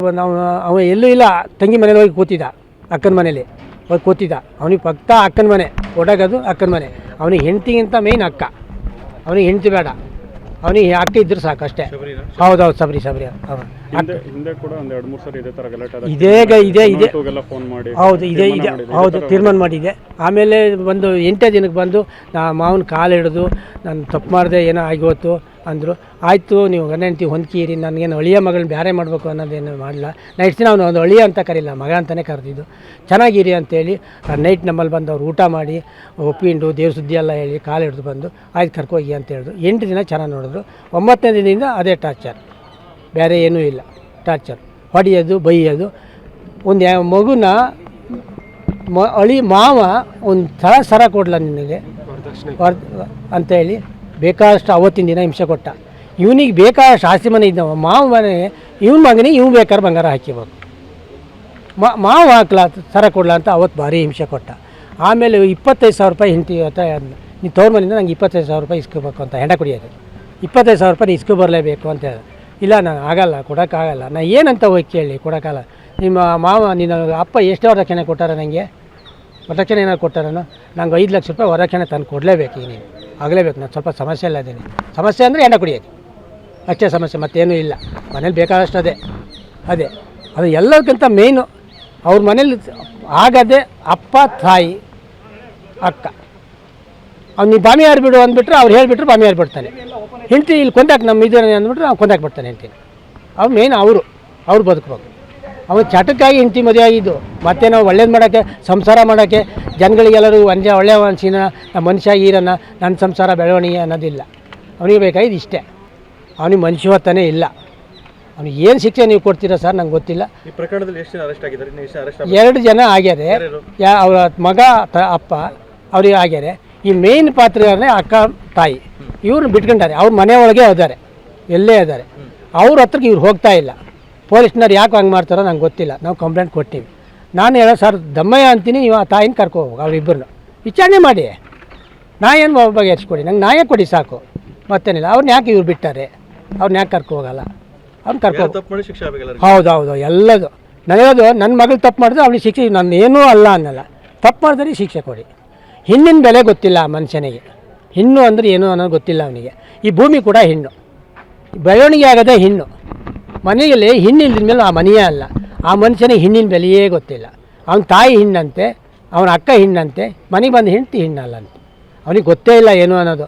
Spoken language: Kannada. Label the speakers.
Speaker 1: ನಾವು ಅವ ಎಲ್ಲೂ ಇಲ್ಲ, ತಂಗಿ ಮನೇಲಿ ಹೋಗಿ ಕೂತಿದ್ದ, ಅಕ್ಕನ ಮನೇಲಿ ಹೋಗಿ ಕೂತಿದ್ದ. ಅವನಿಗೆ ಪಕ್ಕ ಅಕ್ಕನ ಮನೆ, ಒಡಗದು ಅಕ್ಕನ ಮನೆ. ಅವನಿಗೆ ಹೆಂಡ್ತಿಗಿಂತ ಮೇಯ್ನ್ ಅಕ್ಕ, ಅವನಿಗೆ ಹೆಂಡ್ತಿ ಬೇಡ, ಅವನಿಗೆ ಅಕ್ಕ ಇದ್ರೆ ಸಾಕು ಅಷ್ಟೇ. ಹೌದೌದು, ಸಬ್ರಿ
Speaker 2: ಹಿಂದೆ ಕೂಡ ಒಂದು 2-3 ಸರಿ ಇದೇ ಥರ ಗಲಾಟೆ
Speaker 1: ಹೌದು, ಇದೆ ಹೌದು, ತೀರ್ಮಾನ ಮಾಡಿದೆ. ಆಮೇಲೆ ಒಂದು 8 ದಿನಕ್ಕೆ ಬಂದು ಮಾವನ ಕಾಲು ಹಿಡಿದು ನಾನು ತಪ್ಪು ಮಾಡಿದೆ, ಏನೋ ಆಗೋತು ಅಂದರು. ಆಯಿತು, ನೀವು ಗಂಡ ಹೆಂಡ್ತಿ ಹೊಂದ್ಕೀರಿ, ನನಗೇನು ಅಳಿಯ ಮಗಳನ್ನ ಬೇರೆ ಮಾಡಬೇಕು ಅನ್ನೋದೇನು ಮಾಡಲ್ಲ. ನೈಟ್ ದಿನ ಅವನು ಒಂದು ಅಳಿಯ ಅಂತ ಕರೀಲ್ಲ, ಮಗ ಅಂತಲೇ ಕರೆದಿದ್ದು. ಚೆನ್ನಾಗಿರಿ ಅಂತೇಳಿ ನೈಟ್ ನಮ್ಮಲ್ಲಿ ಬಂದು ಅವ್ರು ಊಟ ಮಾಡಿ ಒಪ್ಪಿಂಡು ದೇವ್ರ ಸುದ್ದಿ ಎಲ್ಲ ಹೇಳಿ ಕಾಲು ಹಿಡಿದು ಬಂದು ಆಯ್ತು ಕರ್ಕೋಗಿ ಅಂತ ಹೇಳಿದ್ರು. 8 ದಿನ ಚೆನ್ನಾಗಿ ನೋಡಿದ್ರು. 9ನೇ ದಿನದಿಂದ ಅದೇ ಟಾರ್ಚರ್, ಬೇರೆ ಏನೂ ಇಲ್ಲ. ಟಾರ್ಚರ್, ಹೊಡೆಯೋದು, ಬೈಯೋದು. ಒಂದು ಮಗುನ ಮಾವ ಒಂದು ಸರ ಕೊಡಲ ನಿನಗೆ ಅಂತೇಳಿ ಬೇಕಾದಷ್ಟು ಅವತ್ತಿನ ದಿನ ಹಿಂಸೆ ಕೊಟ್ಟ. ಇವನಿಗೆ ಬೇಕಾದಷ್ಟು ಆಸ್ತಿ ಮನೆ ಇದ್ದವ, ಮಾವ ಮನೆಗೆ ಇವನ ಮಗನಿಗೆ ಇವ್ನು ಬೇಕಾದ್ರೆ ಬಂಗಾರ ಹಾಕಿಬೇಕು. ಮಾವ ಹಾಕ್ಲ ಸರ ಕೊಡ್ಲ ಅಂತ ಅವತ್ತು ಭಾರಿ ಹಿಂಸೆ ಕೊಟ್ಟ. ಆಮೇಲೆ 25,000 ರೂಪಾಯಿ ಹಿಂಟಿ ಅಂತ ನೀನು ತವ್ರ ಮನೆಯಿಂದ ನಂಗೆ 25,000 ರೂಪಾಯಿ ಇಸ್ಕೋಬೇಕು ಅಂತ, ಹೆಂಡ ಕುಡಿಯೋದು 25,000 ರೂಪಾಯಿ ಇಸ್ಕೊ ಬರಲೇಬೇಕು ಅಂತ ಹೇಳಿ. ಇಲ್ಲ, ನಾನು ಆಗಲ್ಲ, ಕೊಡೋಕ್ಕಾಗಲ್ಲ. ನಾನು ಏನಂತ ಹೋಗಿ ಕೇಳಿ, ಕೊಡೋಕ್ಕಾಗಲ್ಲ. ನಿಮ್ಮ ಮಾವ ನಿನ್ನ ಅಪ್ಪ ಎಷ್ಟು ವರದಕ್ಷಿಣೆ ಕೊಟ್ಟಾರ, ನನಗೆ ವರದಕ್ಷಿಣೆ ಏನಾದ್ರು ಕೊಟ್ಟಾರನೋ? ನಂಗೆ 5 ಲಕ್ಷ ರೂಪಾಯಿ ವರದಕ್ಷಿಣೆ ತಂದು ಕೊಡಲೇಬೇಕು. ಈಗ ನೀನು ಆಗಲೇಬೇಕು. ನಾನು ಸ್ವಲ್ಪ ಸಮಸ್ಯೆ ಇಲ್ಲ ಇದ್ದೀನಿ. ಸಮಸ್ಯೆ ಅಂದರೆ ಹೆಂಡ ಕುಡಿಯೋದು ಅಷ್ಟೇ ಸಮಸ್ಯೆ, ಮತ್ತೇನೂ ಇಲ್ಲ. ಮನೇಲಿ ಬೇಕಾದಷ್ಟು ಅದೇ ಅದು ಎಲ್ಲದಕ್ಕಿಂತ ಮೇಯ್ನು. ಅವ್ರ ಮನೇಲಿ ಆಗದೆ ಅಪ್ಪ, ತಾಯಿ, ಅಕ್ಕ. ಅವ್ನು ನೀವು ಬಾಮಿ ಯಾರು ಬಿಡು ಅಂದ್ಬಿಟ್ರೆ ಅವ್ರು ಹೇಳಿಬಿಟ್ರು ಬಾಮಿ ಯಾರು ಬಿಡ್ತಾನೆ. ಹೆಂಡ್ತಿ ಇಲ್ಲಿ ಕೊಂದಾಕ್ ನಮ್ಮ ಇದು ಅಂದ್ಬಿಟ್ರೆ ಅವ್ನು ಕೊಂದಾಕ್ ಬಿಡ್ತಾನೆ ಹೆಂಡ್ತಿನ. ಅವ್ರು ಮೇಯ್ನ್ ಅವ್ರು ಬದುಕಬೇಕು. ಅವನು ಚಟಕ್ಕಾಗಿ ಹೆಂಡ್ತಿ ಮದುವೆ ಆಗಿದ್ದು. ಮತ್ತೆ ನಾವು ಒಳ್ಳೇದು ಮಾಡೋಕ್ಕೆ, ಸಂಸಾರ ಮಾಡೋಕ್ಕೆ, ಜನಗಳಿಗೆಲ್ಲರೂ ಒಳ್ಳೆಯ ಮನುಷ್ಯನ, ಮನುಷ್ಯ ಈರನ್ನ, ನನ್ನ ಸಂಸಾರ ಬೆಳವಣಿಗೆ ಅನ್ನೋದಿಲ್ಲ. ಅವನಿಗೆ ಬೇಕಾಗಿದ್ದು ಇಷ್ಟೇ. ಅವನಿಗೆ ಮನುಷ್ಯವತ್ತನೇ ಇಲ್ಲ. ಅವ್ನಿಗೆ ಏನು ಶಿಕ್ಷೆ ನೀವು ಕೊಡ್ತೀರಾ ಸರ್ ನಂಗೆ ಗೊತ್ತಿಲ್ಲ.
Speaker 2: ಈ ಪ್ರಕರಣದಲ್ಲಿ ಎಷ್ಟು ಜನ ಅರೆಸ್ಟ್ ಆಗಿದ್ದಾರೆ?
Speaker 1: 2 ಜನ ಆಗ್ಯಾರೆ. ಅವರ ಮಗ ಅಪ್ಪ ಅವ್ರಿಗೆ ಆಗ್ಯಾರೆ. ಈ ಮೇಯ್ನ್ ಪಾತ್ರನೇ ಅಕ್ಕ, ತಾಯಿ. ಇವ್ರನ್ನ ಬಿಟ್ಕೊಂಡಾರೆ. ಅವ್ರ ಮನೆ ಒಳಗೆ ಇದ್ದಾರೆ, ಎಲ್ಲೇ ಇದ್ದಾರೆ. ಅವ್ರ ಹತ್ರಕ್ಕೆ ಇವ್ರು ಹೋಗ್ತಾ ಇಲ್ಲ. ಪೊಲೀಸ್ನವ್ರು ಯಾಕೆ ಹಂಗೆ ಮಾಡ್ತಾರೋ ನಂಗೆ ಗೊತ್ತಿಲ್ಲ. ನಾವು ಕಂಪ್ಲೇಂಟ್ ಕೊಡ್ತೀವಿ. ನಾನು ಹೇಳೋ ಸರ್ ದಮ್ಮಯ್ಯ ಅಂತೀನಿ, ಇವ ತಾಯಿನ ಕರ್ಕೋಬೇಕು. ಅವ್ರಿಬ್ಬರನ್ನ ವಿಚಾರಣೆ ಮಾಡಿ ಏನು ಬಗೆಹರಿಸ್ಕೊಡಿ, ನಂಗೆ ನ್ಯಾಯ ಕೊಡಿ ಸಾಕು, ಮತ್ತೇನಿಲ್ಲ. ಅವ್ರನ್ನ ಯಾಕೆ ಇವ್ರು ಬಿಟ್ಟಾರೆ? ಅವ್ರನ್ನ ಯಾಕೆ ಕರ್ಕೊ ಹೋಗಲ್ಲ? ಅವ್ನು ಕರ್ಕೊ. ಹೌದು, ಎಲ್ಲದು ನನಗದು. ನನ್ನ ಮಗಳು ತಪ್ಪು ಮಾಡಿದ್ರೆ ಅವ್ನಿಗೆ ಶಿಕ್ಷೆ, ನಾನು ಏನೂ ಅಲ್ಲ ಅನ್ನಲ್ಲ. ತಪ್ಪು ಮಾಡಿದ್ರೆ ಶಿಕ್ಷೆ ಕೊಡಿ. ಹೆಣ್ಣಿನ ಬೆಲೆ ಗೊತ್ತಿಲ್ಲ ಆ ಮನುಷ್ಯನಿಗೆ. ಹೆಣ್ಣು ಅಂದರೆ ಏನು ಅನ್ನೋದು ಗೊತ್ತಿಲ್ಲ ಅವನಿಗೆ. ಈ ಭೂಮಿ ಕೂಡ ಹೆಣ್ಣು, ಬೆಳವಣಿಗೆ ಆಗೋದೇ ಹೆಣ್ಣು. ಮನೆಯಲ್ಲಿ ಹೆಣ್ಣಿಲ್ದ ಮೇಲೆ ಆ ಮನೆಯೇ ಅಲ್ಲ. ಆ ಮನುಷ್ಯನಿಗೆ ಹೆಣ್ಣಿನ ಬೆಲೆಯೇ ಗೊತ್ತಿಲ್ಲ. ಅವನ ತಾಯಿ ಹೆಣ್ಣಂತೆ, ಅವನ ಅಕ್ಕ ಹೆಣ್ಣಂತೆ, ಮನೆಗೆ ಬಂದು ಹೆಂಡ್ತಿ ಹೆಣ್ಣಲ್ಲ ಅಂತ ಅವನಿಗೆ ಗೊತ್ತೇ ಇಲ್ಲ ಏನು ಅನ್ನೋದು.